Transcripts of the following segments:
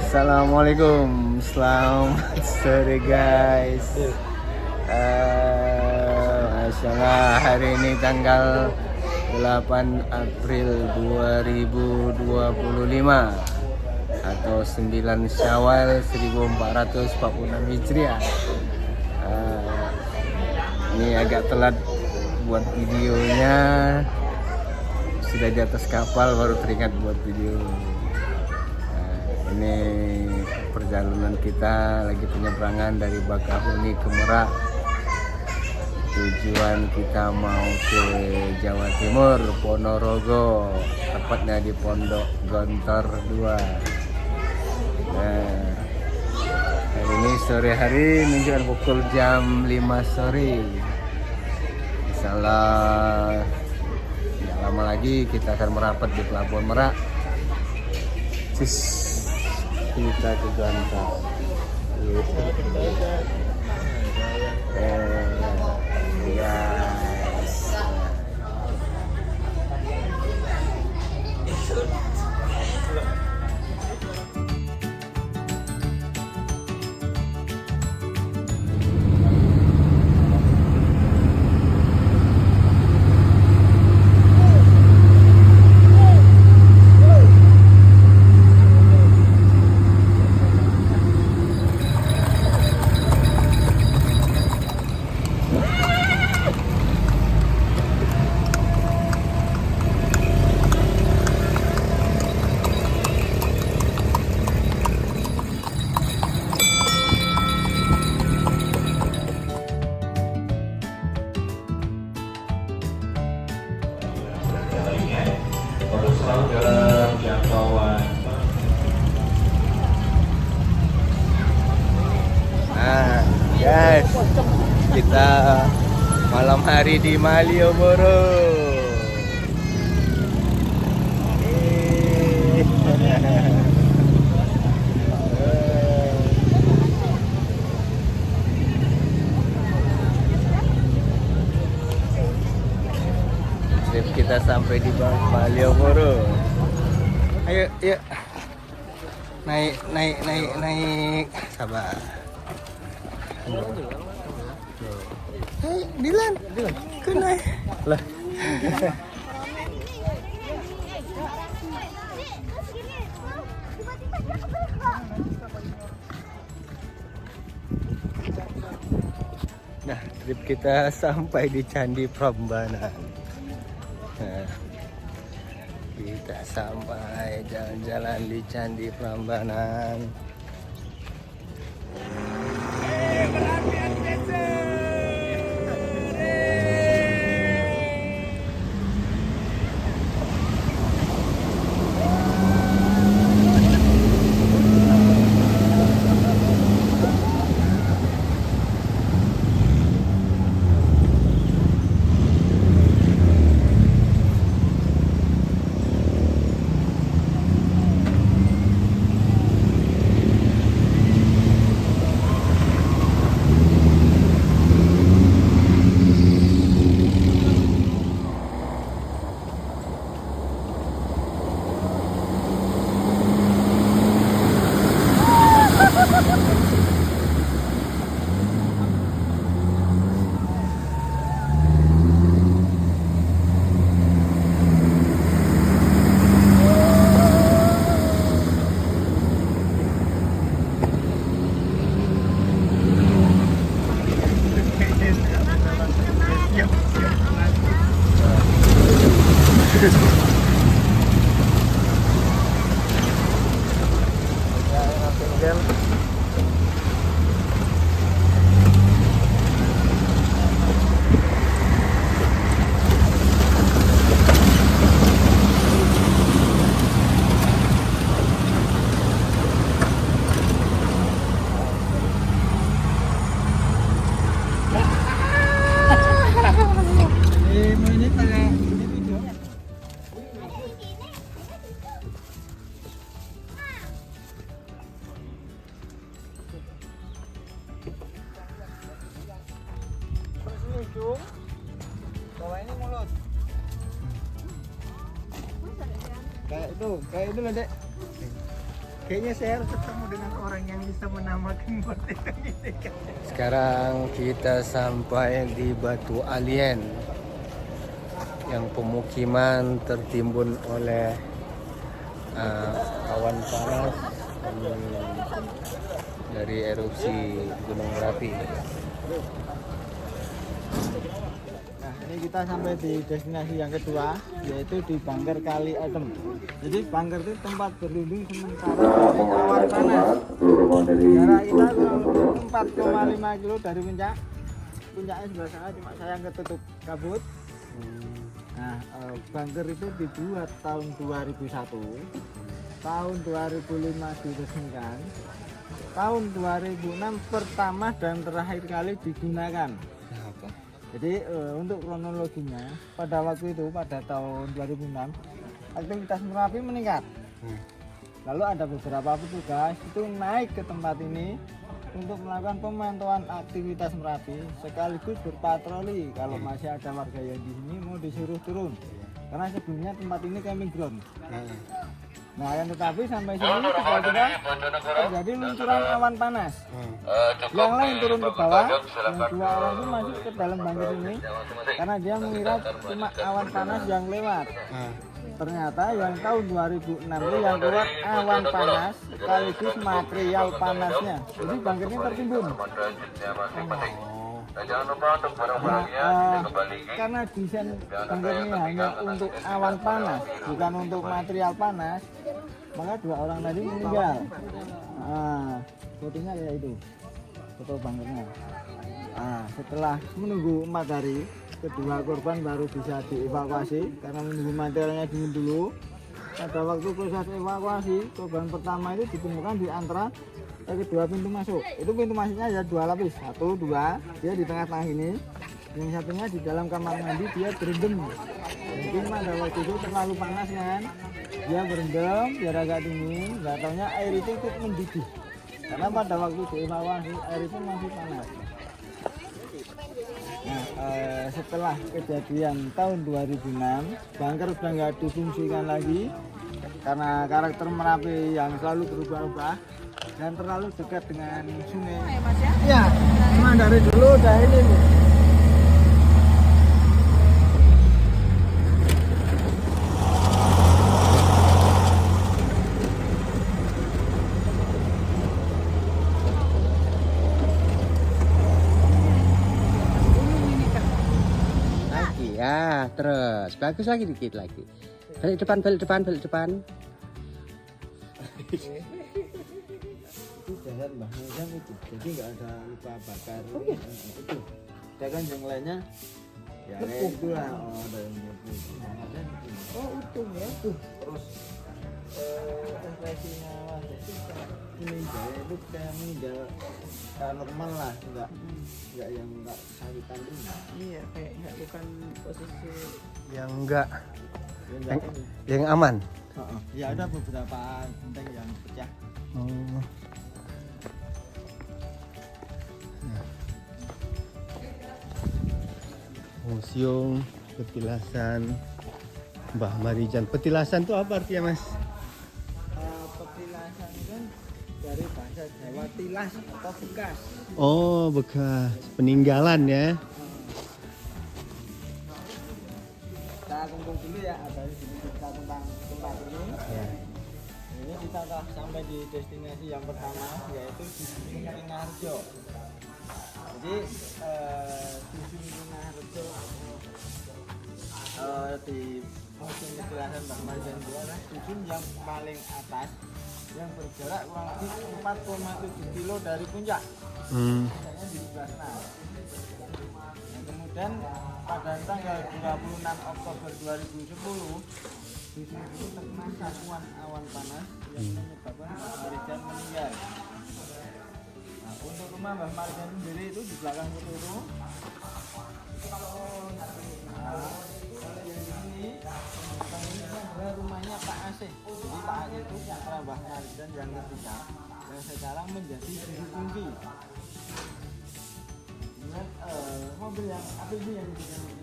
Assalamualaikum, selamat sore guys. Masya Allah, hari ini tanggal 8 April 2025 atau 9 Syawal 1446 Hijriah. Ini agak telat buat videonya, sudah di atas kapal baru teringat buat video. Ini perjalanan kita lagi penyeberangan dari Bakahuni ke Merak. Tujuan kita mau ke Jawa Timur, Ponorogo, tepatnya di Pondok Gontor 2. Nah, hari ini sore hari menunjukkan pukul jam 5 sore. Insyaallah tidak lama lagi kita akan merapat di Pelabuhan Merak. Kita ke Gontor. Guys. Nah, guys, kita malam hari di Malioboro. Trip kita sampai di Malioboro. Ayo, yuk. Naik. Sabar. Hei, Dilan. Kau naik. Lah. Nah, trip kita sampai di Candi Prambanan. Nah, kita sampai jalan-jalan di Candi Prambanan. ujung, bawah ini mulut. Kayak itu loh, Dek. Kayaknya saya harus ketemu dengan orang yang bisa menamakan Merdeka ini. Sekarang kita sampai di Batu Alien yang pemukiman tertimbun oleh awan panas dari erupsi Gunung Merapi. Nah, ini kita sampai di destinasi yang kedua, yaitu di Bangker Kali Adem. Jadi Bangker itu tempat berlindung sementara dari awan panas. Jarak kita kurang lebih 4,5 kilo dari puncak. Puncaknya sebelah sana, cuma sayang ketutup kabut. Nah, Bangker itu dibuat tahun 2001, tahun 2005 diresmikan, tahun 2006 pertama dan terakhir kali digunakan. Jadi untuk kronologinya, pada waktu itu, pada tahun 2006, aktivitas Merapi meningkat. Lalu ada beberapa petugas itu naik ke tempat ini untuk melakukan pemantauan aktivitas Merapi sekaligus berpatroli kalau masih ada warga yang di sini mau disuruh turun. Karena sebelumnya tempat ini camping ground. Nah, yang tetapi sampai sini tiba-tiba terjadi luncuran awan panas. Yang lain turun ke bawah, yang dua orang itu masuk ke dalam bangkit ini karena dia mengira cuma awan panas yang lewat. Ternyata yang tahun 2006 itu yang keluar awan panas sekaligus material panasnya. Jadi bangkitnya tertimbun. Karena desain bangkitnya hanya untuk awan panas, bukan untuk material panas, maka dua orang tadi meninggal. Fotonya kayak itu, foto bangkitnya. Setelah menunggu 4 hari, kedua korban baru bisa dievakuasi karena menunggu materialnya dingin dulu. Pada waktu proses evakuasi, korban pertama itu ditemukan di antara kedua pintu masuk. Itu pintu masuknya ada 2 lapis, 1, 2, dia di tengah-tengah ini. Yang satunya di dalam kamar mandi dia berendam. Mungkin pada waktu itu terlalu panas kan, dia berendam biar agak dingin. Nggak taunya air itu ikut mendidih. Karena pada waktu dievakuasi air itu masih panas. Nah, setelah kejadian tahun 2006, bangker sudah nggak difungsikan lagi karena karakter Merapi yang selalu berubah-ubah dan terlalu dekat dengan sungai. Ya, Mas ya? Ya, memang dari dulu udah ini nih. Lagi ya, terus bagus lagi dikit lagi. Balik depan, balik depan, balik depan. Itu jalan Mbah Mojang itu, jadi nggak ada luka bakar. Itu, dan kan yang lainnya ya kayak itulah. Ada yang Utuh ya. terus ekspresinya meninggal itu kayak meninggal normal lah, enggak yang enggak sakitan ini. Iya, kayak bukan posisi. Yang enggak, Enggak yang aman. Ya ada beberapa genteng yang pecah. Museum Petilasan Mbah Marijan. Petilasan itu apa artinya, Mas? Petilasan kan dari bahasa Jawa tilas atau bekas. Oh, bekas peninggalan ya. Kita kumpul dulu ya, ada cerita tentang tempat ini. Ya. Ini kita telah sampai di destinasi yang pertama, yaitu di Dusun Ringaharjo. Jadi Dusun Ringaharjo di Museum Petilasan Mbah Marijan itu adalah dusun yang paling atas, yang berjarak kurang lebih 4,7 kilo dari puncak. Puncaknya di sebelah sana. Nah, kemudian pada tanggal 26 Oktober 2010, dusun itu terkena sapuan awan panas yang menyebabkan Mbah Marijan meninggal. Nah, untuk rumah Mbah Marijan sendiri itu di belakang foto itu. Kalau yang di sini, ini adalah rumahnya Pak Asih. Jadi Pak Asih itu putra Mbah Marijan yang ketiga, yang sekarang menjadi juru kunci. Dengan mobil yang APG yang di sini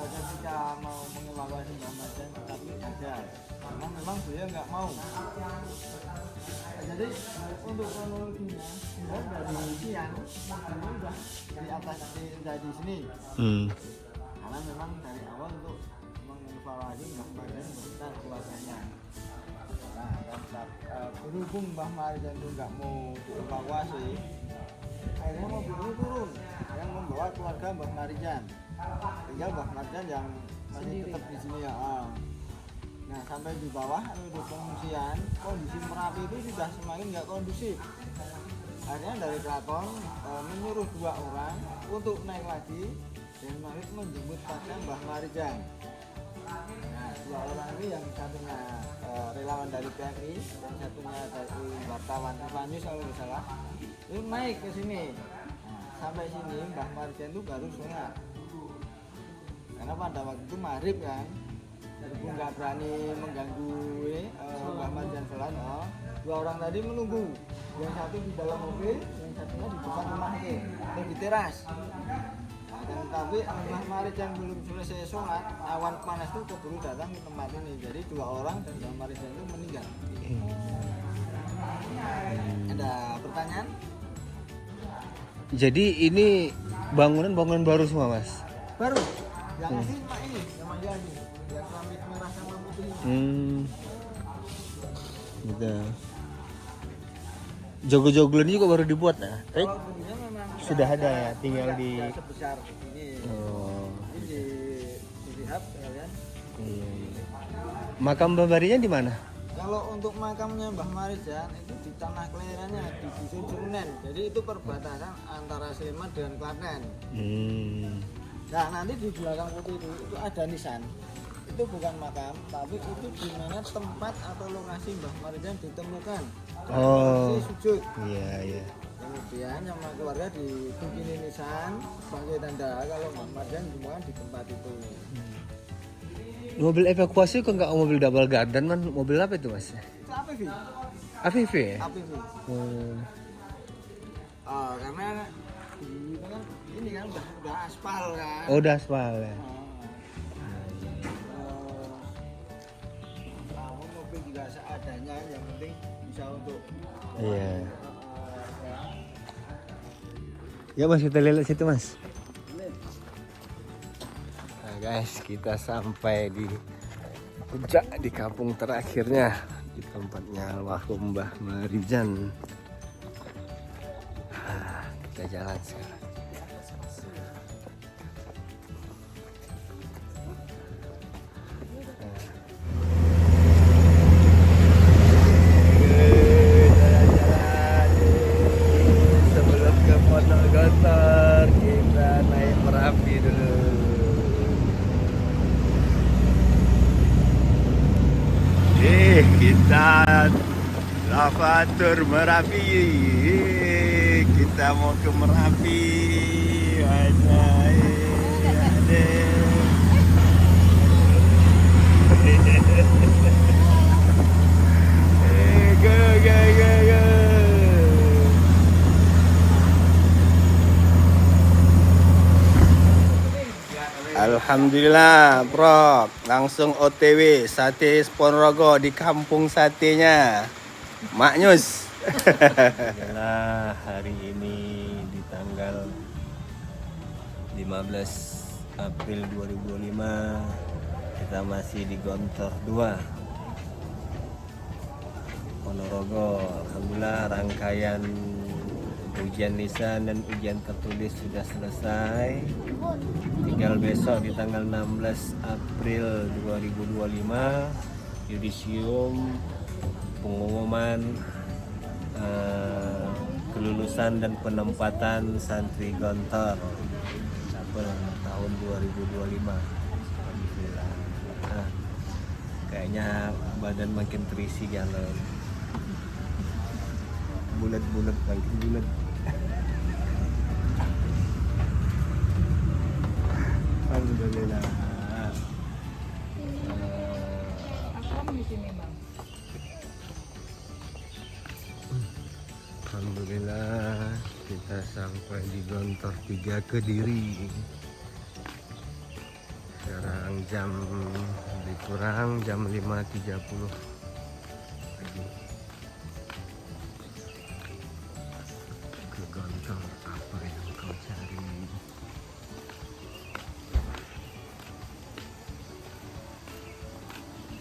ketika mau mengevaluasi Mbah Marjan tapi gagal karena memang beliau nggak mau. Jadi untuk kronologinya dari siang ini udah di atas di sini karena memang dari awal untuk mengevaluasi Mbah Marjan beserta keluarganya. Nah, berhubung Mbah Marjan itu nggak mau dievakuasi, akhirnya mobil ini turun yang membawa keluarga Mbah Marjan. Tinggal Mbah Marjan yang masih tetap di sini ya. Nah, sampai di bawah di pengungsian, kondisi Merapi itu sudah semakin nggak kondusif. Akhirnya dari keraton menyuruh 2 orang untuk naik lagi dan menjemput paksa Mbah Marjan. Nah, 2 orang ini yang satunya relawan dari PMI dan satunya dari wartawan Ivanus kalau nggak salah, itu naik ke sini. Nah, sampai sini Mbah Marjan itu baru sholat. Karena pada waktu itu maghrib kan, berhubung nggak berani mengganggu Mbah Marjan sholat, 2 orang tadi menunggu. Yang satu di dalam mobil, yang satunya di depan rumahnya atau di teras. Nah, dan tapi Mbah Marjan belum selesai sholat, awan panas itu keburu datang ke tempat ini. Jadi 2 orang dan Mbah Marjan itu meninggal. Ada pertanyaan? Jadi ini bangunan baru semua, Mas? Baru. Yang asli Pak ini, yang manja ini, yang keramik merah sama putih. Gitu. Jogo-jogolan juga baru dibuat nah. Kalau punya memang Sudah ada ya, tinggal di sebesar ini. Ini dilihat kalian. Iya. Makam Mbah Marjan di mana? Kalau untuk makamnya Mbah Marjan itu di tanah kelahirannya di Dusun Jurunen. Jadi itu perbatasan antara Sleman dengan Klaten. Nah, nanti di belakang putih itu ada nisan. Itu bukan makam, tapi itu di mana tempat atau lokasi Mbah Marjan ditemukan. Lokasi sujud. Iya. Kemudian sama keluarga dibikinin nisan sebagai tanda kalau Mbah Marjan ditemukan di tempat itu. Mobil evakuasi kok nggak mobil double garden, man? Mobil apa itu, Mas? Itu APV. APV ya? APV. Karena ini kan udah aspal kan. Oh, udah aspal ya. Mobil juga seadanya, yang penting bisa untuk. Iya. Ya Mas, kita lihat situ Mas. Nah guys, kita sampai di puncak di kampung terakhirnya, di tempatnya almarhum Mbah Marjan. Kita jalan sekarang. Sebelum ke Pondok Gontor, kita naik Merapi dulu. Kita lavatur Merapi. Kita mau ke Merapi. Go. Alhamdulillah, bro. Langsung OTW Sate Ponorogo di kampung satenya. Maknyus. Nah, hari ini di tanggal 15 April 2025 kita masih di Gontor 2 Ponorogo. Alhamdulillah rangkaian ujian lisan dan ujian tertulis sudah selesai. Tinggal besok di tanggal 16 April 2025 yudisium pengumuman kelulusan dan penempatan santri Gontor tahun 2025. Alhamdulillah. Kayaknya badan makin terisi kalau bulat-bulat makin bulat. Alhamdulillah. Alhamdulillah. Kita sampai di Gontor 3 Kediri. Sekarang jam lebih kurang jam 5.30 pagi. Ke Gontor, apa yang kau cari?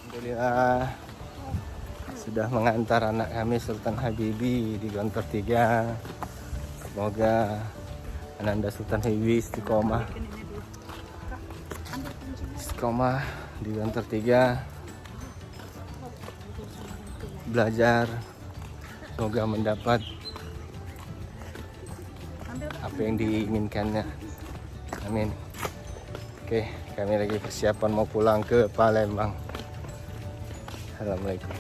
Alhamdulillah sudah mengantar anak kami Sultan Habibi di Gontor 3. Semoga Ananda Sultan Habibi istiqomah di Gontor 3, belajar, semoga mendapat apa yang diinginkannya. Amin. Oke, kami lagi persiapan mau pulang ke Palembang. Assalamualaikum.